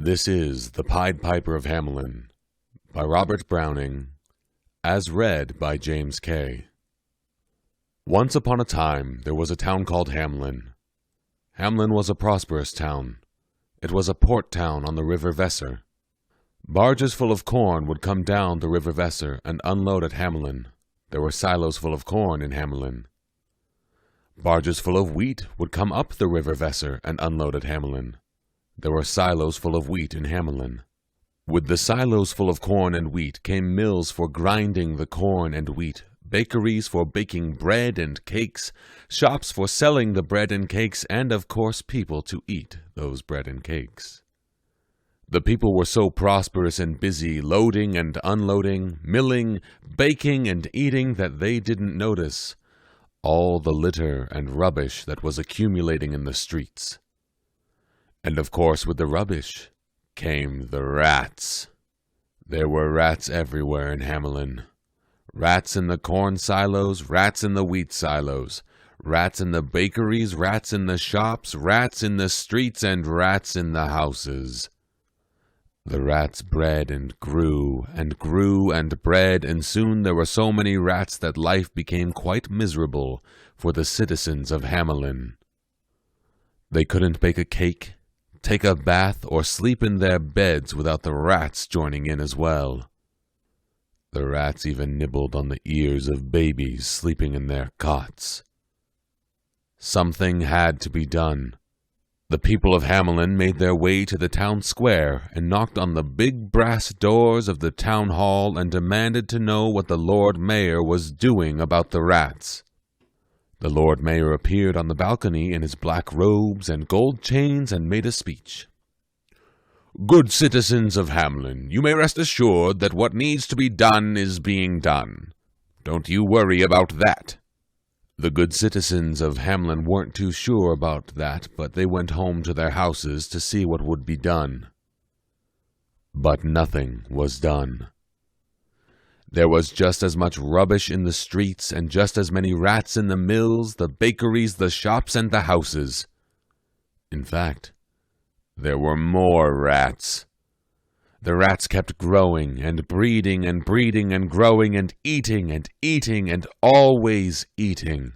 This is The Pied Piper of Hamelin by Robert Browning, as read by James K. Once upon a time there was a town called Hamelin. Hamelin was a prosperous town. It was a port town on the river Weser. Barges full of corn would come down the river Weser and unload at Hamelin. There were silos full of corn in Hamelin. Barges full of wheat would come up the river Weser and unload at Hamelin. There were silos full of wheat in Hamelin. With the silos full of corn and wheat came mills for grinding the corn and wheat, bakeries for baking bread and cakes, shops for selling the bread and cakes, and of course people to eat those bread and cakes. The people were so prosperous and busy loading and unloading, milling, baking and eating that they didn't notice all the litter and rubbish that was accumulating in the streets. And of course with the rubbish came the rats. There were rats everywhere in Hamelin. Rats in the corn silos, rats in the wheat silos, rats in the bakeries, rats in the shops, rats in the streets, and rats in the houses. The rats bred and grew and grew and bred, and soon there were so many rats that life became quite miserable for the citizens of Hamelin. They couldn't bake a cake, take a bath, or sleep in their beds without the rats joining in as well. The rats even nibbled on the ears of babies sleeping in their cots. Something had to be done. The people of Hamelin made their way to the town square and knocked on the big brass doors of the town hall and demanded to know what the Lord Mayor was doing about the rats. The Lord Mayor appeared on the balcony in his black robes and gold chains and made a speech. "Good citizens of Hamelin, you may rest assured that what needs to be done is being done. Don't you worry about that." The good citizens of Hamelin weren't too sure about that, but they went home to their houses to see what would be done. But nothing was done. There was just as much rubbish in the streets and just as many rats in the mills, the bakeries, the shops, and the houses. In fact, there were more rats. The rats kept growing and breeding and breeding and growing and eating and always eating.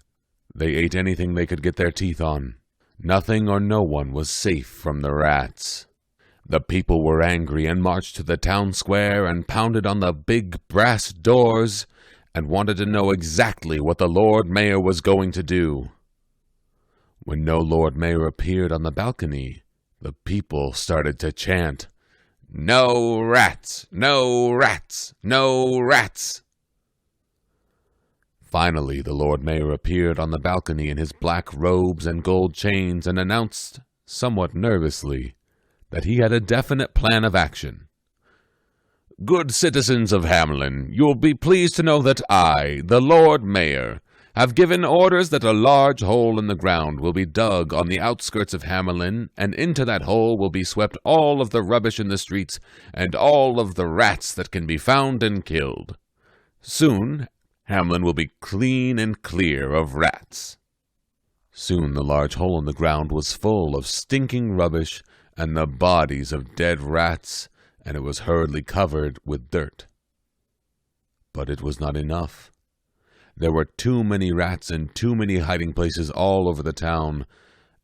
They ate anything they could get their teeth on. Nothing or no one was safe from the rats. The people were angry and marched to the town square and pounded on the big brass doors and wanted to know exactly what the Lord Mayor was going to do. When no Lord Mayor appeared on the balcony, the people started to chant, "No rats! No rats! No rats!" Finally, the Lord Mayor appeared on the balcony in his black robes and gold chains and announced, somewhat nervously, that he had a definite plan of action. "Good citizens of Hamelin, you will be pleased to know that I, the Lord Mayor, have given orders that a large hole in the ground will be dug on the outskirts of Hamelin, and into that hole will be swept all of the rubbish in the streets and all of the rats that can be found and killed. Soon, Hamelin will be clean and clear of rats." Soon the large hole in the ground was full of stinking rubbish and the bodies of dead rats, and it was hurriedly covered with dirt. But it was not enough. There were too many rats and too many hiding places all over the town,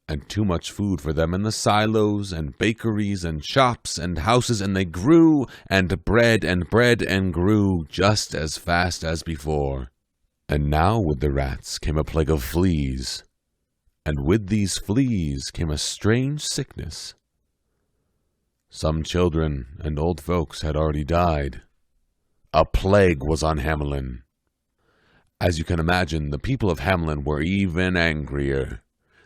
and too much food for them in the silos and bakeries and shops and houses, and they grew and bred and grew just as fast as before. And now with the rats came a plague of fleas, and with these fleas came a strange sickness. Some children and old folks had already died. A plague was on Hamelin. As you can imagine, the people of Hamelin were even angrier.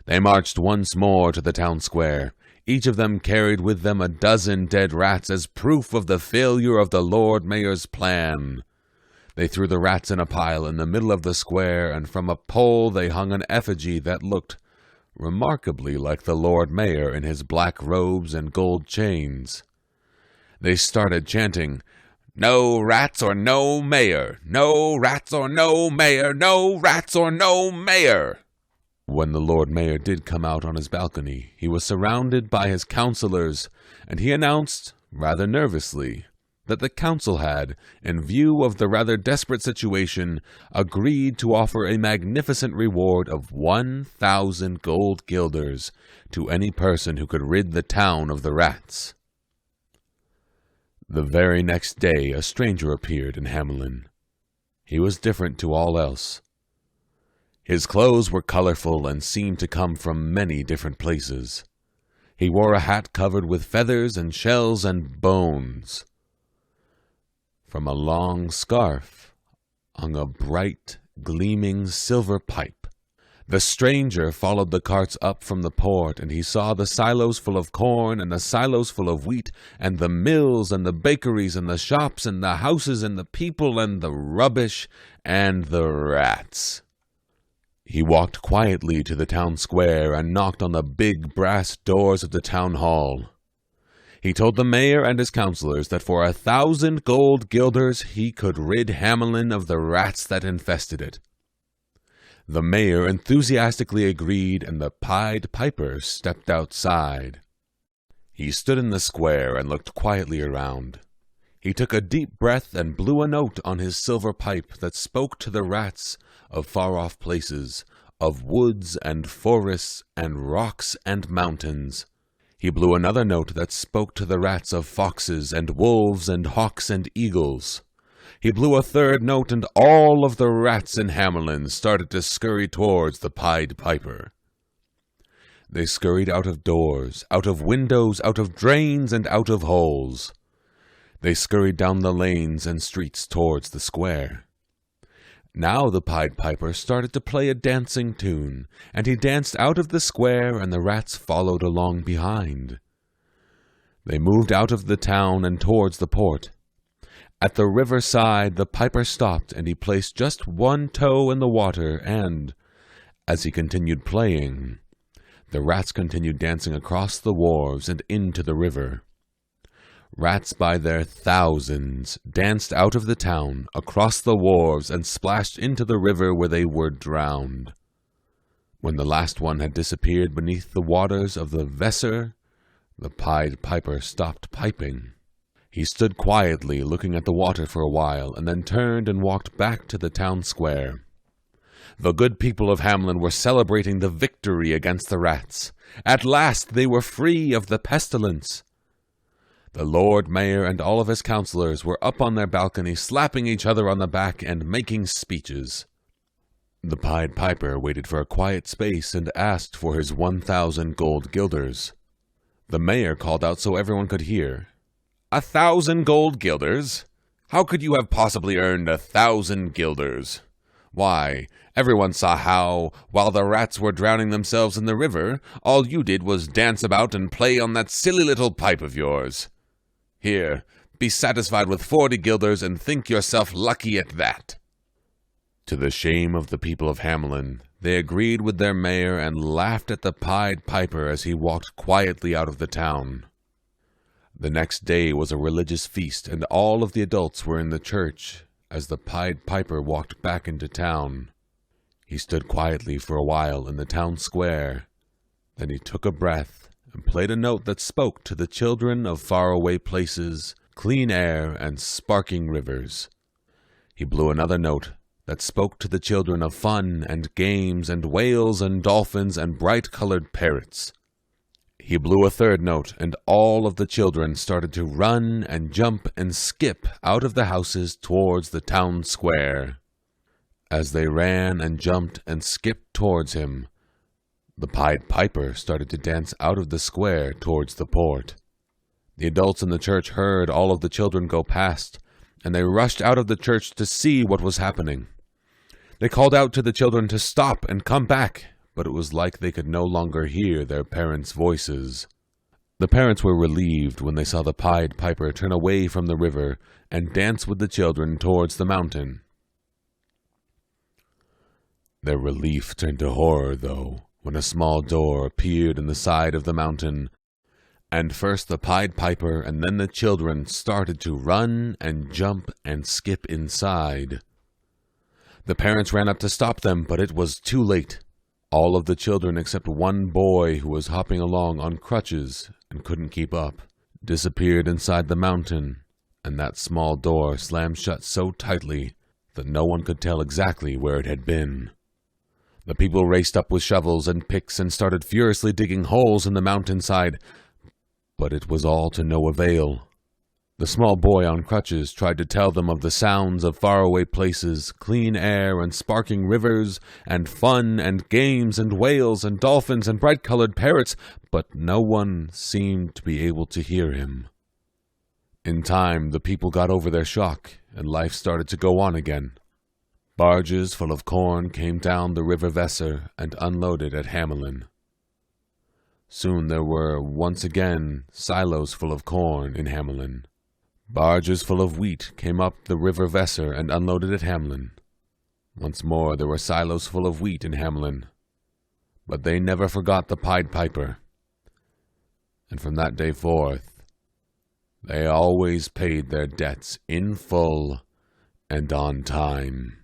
They marched once more to the town square. Each of them carried with them a dozen dead rats as proof of the failure of the Lord Mayor's plan. They threw the rats in a pile in the middle of the square, and from a pole they hung an effigy that looked remarkably like the Lord Mayor in his black robes and gold chains. They started chanting, "No rats or no mayor! No rats or no mayor! No rats or no mayor!" When the Lord Mayor did come out on his balcony, he was surrounded by his councillors, and he announced, rather nervously, that the council had, in view of the rather desperate situation, agreed to offer a magnificent reward of 1,000 gold guilders to any person who could rid the town of the rats. The very next day a stranger appeared in Hamelin. He was different to all else. His clothes were colorful and seemed to come from many different places. He wore a hat covered with feathers and shells and bones. From a long scarf hung a bright, gleaming silver pipe. The stranger followed the carts up from the port, and he saw the silos full of corn, and the silos full of wheat, and the mills, and the bakeries, and the shops, and the houses, and the people, and the rubbish, and the rats. He walked quietly to the town square and knocked on the big brass doors of the town hall. He told the mayor and his councillors that for 1,000 gold guilders he could rid Hamelin of the rats that infested it. The mayor enthusiastically agreed, and the Pied Piper stepped outside. He stood in the square and looked quietly around. He took a deep breath and blew a note on his silver pipe that spoke to the rats of far-off places, of woods and forests and rocks and mountains. He blew another note that spoke to the rats of foxes and wolves and hawks and eagles. He blew a third note, and all of the rats in Hamelin started to scurry towards the Pied Piper. They scurried out of doors, out of windows, out of drains, and out of holes. They scurried down the lanes and streets towards the square. Now the Pied Piper started to play a dancing tune, and he danced out of the square, and the rats followed along behind. They moved out of the town and towards the port. At the riverside the piper stopped, and he placed just one toe in the water, and, as he continued playing, the rats continued dancing across the wharves and into the river. Rats by their thousands danced out of the town, across the wharves, and splashed into the river where they were drowned. When the last one had disappeared beneath the waters of the Weser, the Pied Piper stopped piping. He stood quietly looking at the water for a while, and then turned and walked back to the town square. The good people of Hamelin were celebrating the victory against the rats. At last they were free of the pestilence. The Lord Mayor and all of his councillors were up on their balcony, slapping each other on the back and making speeches. The Pied Piper waited for a quiet space and asked for his 1,000 gold guilders. The mayor called out so everyone could hear, 1,000 gold guilders? How could you have possibly earned 1,000 guilders? Why, everyone saw how, while the rats were drowning themselves in the river, all you did was dance about and play on that silly little pipe of yours. Here, be satisfied with 40 guilders and think yourself lucky at that. To the shame of the people of Hamelin, they agreed with their mayor and laughed at the Pied Piper as he walked quietly out of the town. The next day was a religious feast, and all of the adults were in the church as the Pied Piper walked back into town. He stood quietly for a while in the town square. Then he took a breath and played a note that spoke to the children of faraway places, clean air, and sparkling rivers. He blew another note that spoke to the children of fun and games and whales and dolphins and bright-colored parrots. He blew a third note, and all of the children started to run and jump and skip out of the houses towards the town square. As they ran and jumped and skipped towards him, the Pied Piper started to dance out of the square towards the port. The adults in the church heard all of the children go past, and they rushed out of the church to see what was happening. They called out to the children to stop and come back, but it was like they could no longer hear their parents' voices. The parents were relieved when they saw the Pied Piper turn away from the river and dance with the children towards the mountain. Their relief turned to horror, though, when a small door appeared in the side of the mountain, and first the Pied Piper and then the children started to run and jump and skip inside. The parents ran up to stop them, but it was too late. All of the children except one boy who was hopping along on crutches and couldn't keep up disappeared inside the mountain, and that small door slammed shut so tightly that no one could tell exactly where it had been. The people raced up with shovels and picks and started furiously digging holes in the mountainside, but it was all to no avail. The small boy on crutches tried to tell them of the sounds of faraway places, clean air and sparkling rivers, and fun and games and whales and dolphins and bright-colored parrots, but no one seemed to be able to hear him. In time, the people got over their shock, and life started to go on again. Barges full of corn came down the River Weser and unloaded at Hamelin. Soon there were, once again, silos full of corn in Hamelin. Barges full of wheat came up the River Weser and unloaded at Hamelin. Once more there were silos full of wheat in Hamelin. But they never forgot the Pied Piper. And from that day forth, they always paid their debts in full and on time.